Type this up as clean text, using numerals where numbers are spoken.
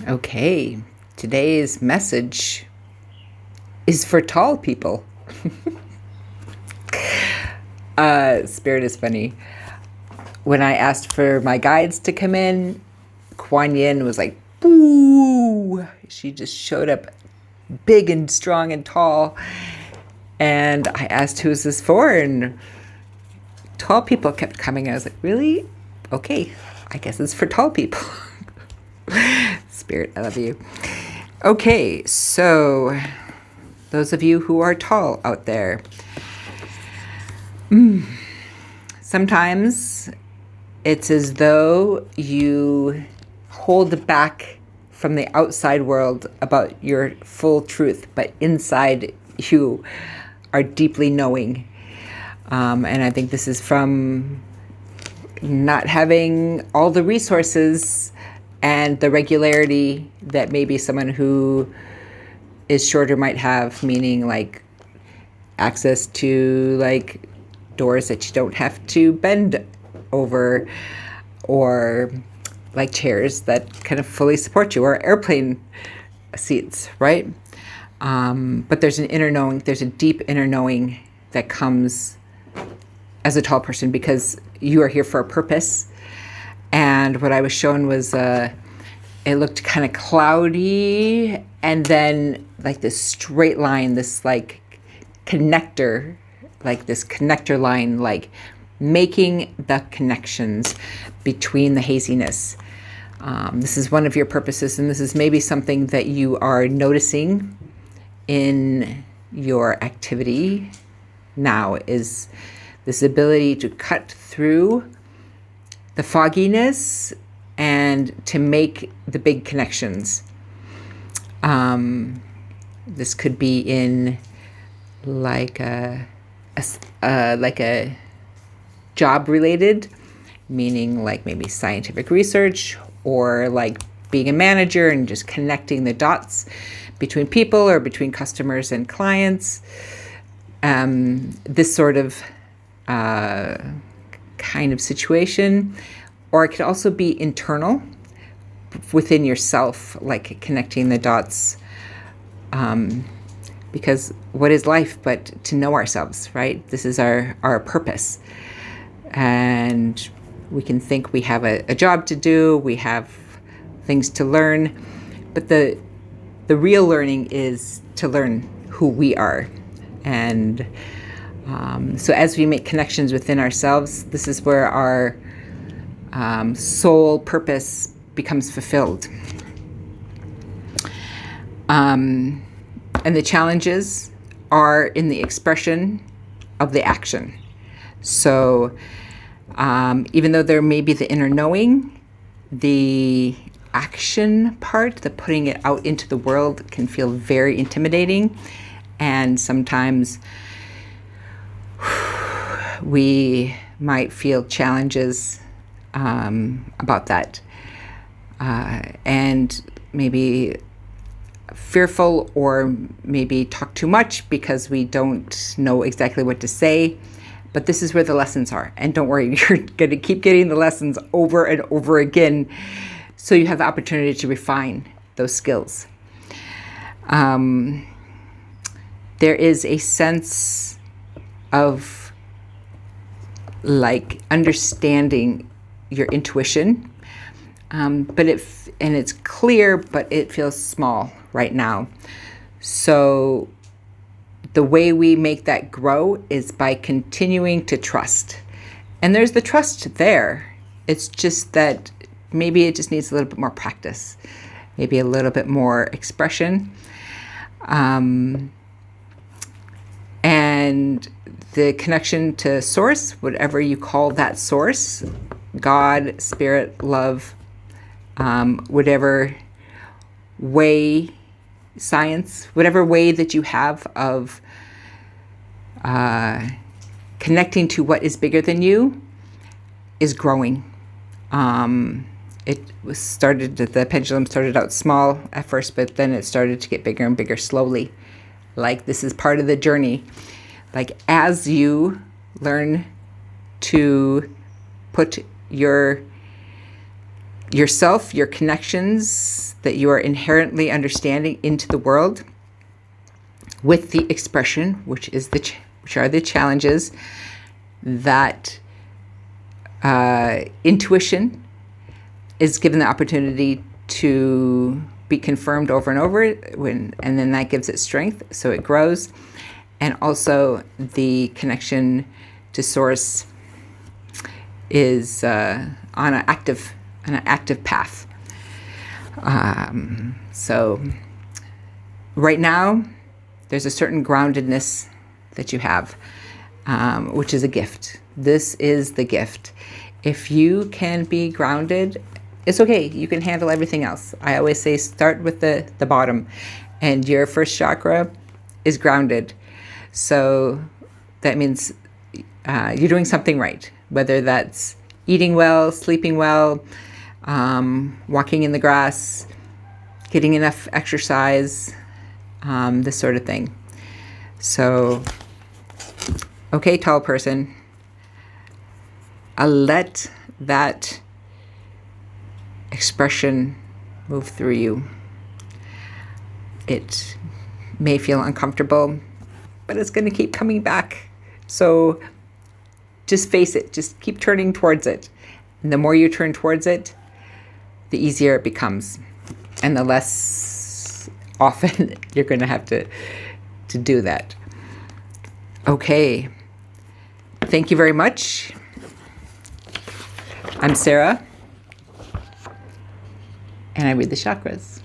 Okay, today's message is for tall people. Spirit is funny. When I asked for my guides to come in, Quan Yin was like, boo! She just showed up big and strong and tall. And I asked, who is this for? And tall people kept coming. I was like, really? Okay, I guess it's for tall people. Spirit, I love you. Okay, so those of you who are tall out there, sometimes it's as though you hold back from the outside world about your full truth, but inside you are deeply knowing. And I think this is from not having all the resources and the regularity that maybe someone who is shorter might have, meaning like access to like doors that you don't have to bend over, or like chairs that kind of fully support you, or airplane seats, right? But there's an inner knowing, there's a deep inner knowing that comes as a tall person because you are here for a purpose. And what I was shown was it looked kind of cloudy, and then like this straight line, this like connector, like this connector line, like making the connections between the haziness. This is one of your purposes, and this is maybe something that you are noticing in your activity now, is this ability to cut through the fogginess and to make the big connections. This could be in like a job related, meaning like maybe scientific research, or like being a manager and just connecting the dots between people or between customers and clients. This sort of kind of situation. Or it could also be internal within yourself, like connecting the dots. Because what is life but to know ourselves, right? This is our purpose. And we can think we have a job to do, we have things to learn, but the real learning is to learn who we are. And so as we make connections within ourselves, this is where our soul purpose becomes fulfilled. And the challenges are in the expression of the action. So even though there may be the inner knowing, the action part, the putting it out into the world, can feel very intimidating. And sometimes we might feel challenges about that, and maybe fearful, or maybe talk too much because we don't know exactly what to say. But this is where the lessons are. And don't worry, you're going to keep getting the lessons over and over again, so you have the opportunity to refine those skills. There is a sense of like understanding your intuition, but it's clear, but it feels small right now. So the way we make that grow is by continuing to trust. And there's the trust there. It's just that maybe it just needs a little bit more practice, maybe a little bit more expression. And the connection to source, whatever you call that source, God, spirit, love, whatever way, science, whatever way that you have of connecting to what is bigger than you, is growing. The pendulum started out small at first, but then it started to get bigger and bigger slowly. Like, this is part of the journey. Like, as you learn to put your yourself, your connections that you are inherently understanding into the world, with the expression, which are the challenges, that intuition is given the opportunity to be confirmed over and over, and then that gives it strength, so it grows. And also the connection to source is on an active path. So right now, there's a certain groundedness that you have, which is a gift. This is the gift. If you can be grounded, it's okay. You can handle everything else. I always say start with the bottom, and your first chakra is grounded. So that means you're doing something right, whether that's eating well, sleeping well, walking in the grass, getting enough exercise, this sort of thing. So, okay, tall person, let that expression move through you. It may feel uncomfortable, but it's going to keep coming back. So just face it. Just keep turning towards it. And the more you turn towards it, the easier it becomes. And the less often you're going to have to do that. Okay. Thank you very much. I'm Sarah, and I read the chakras.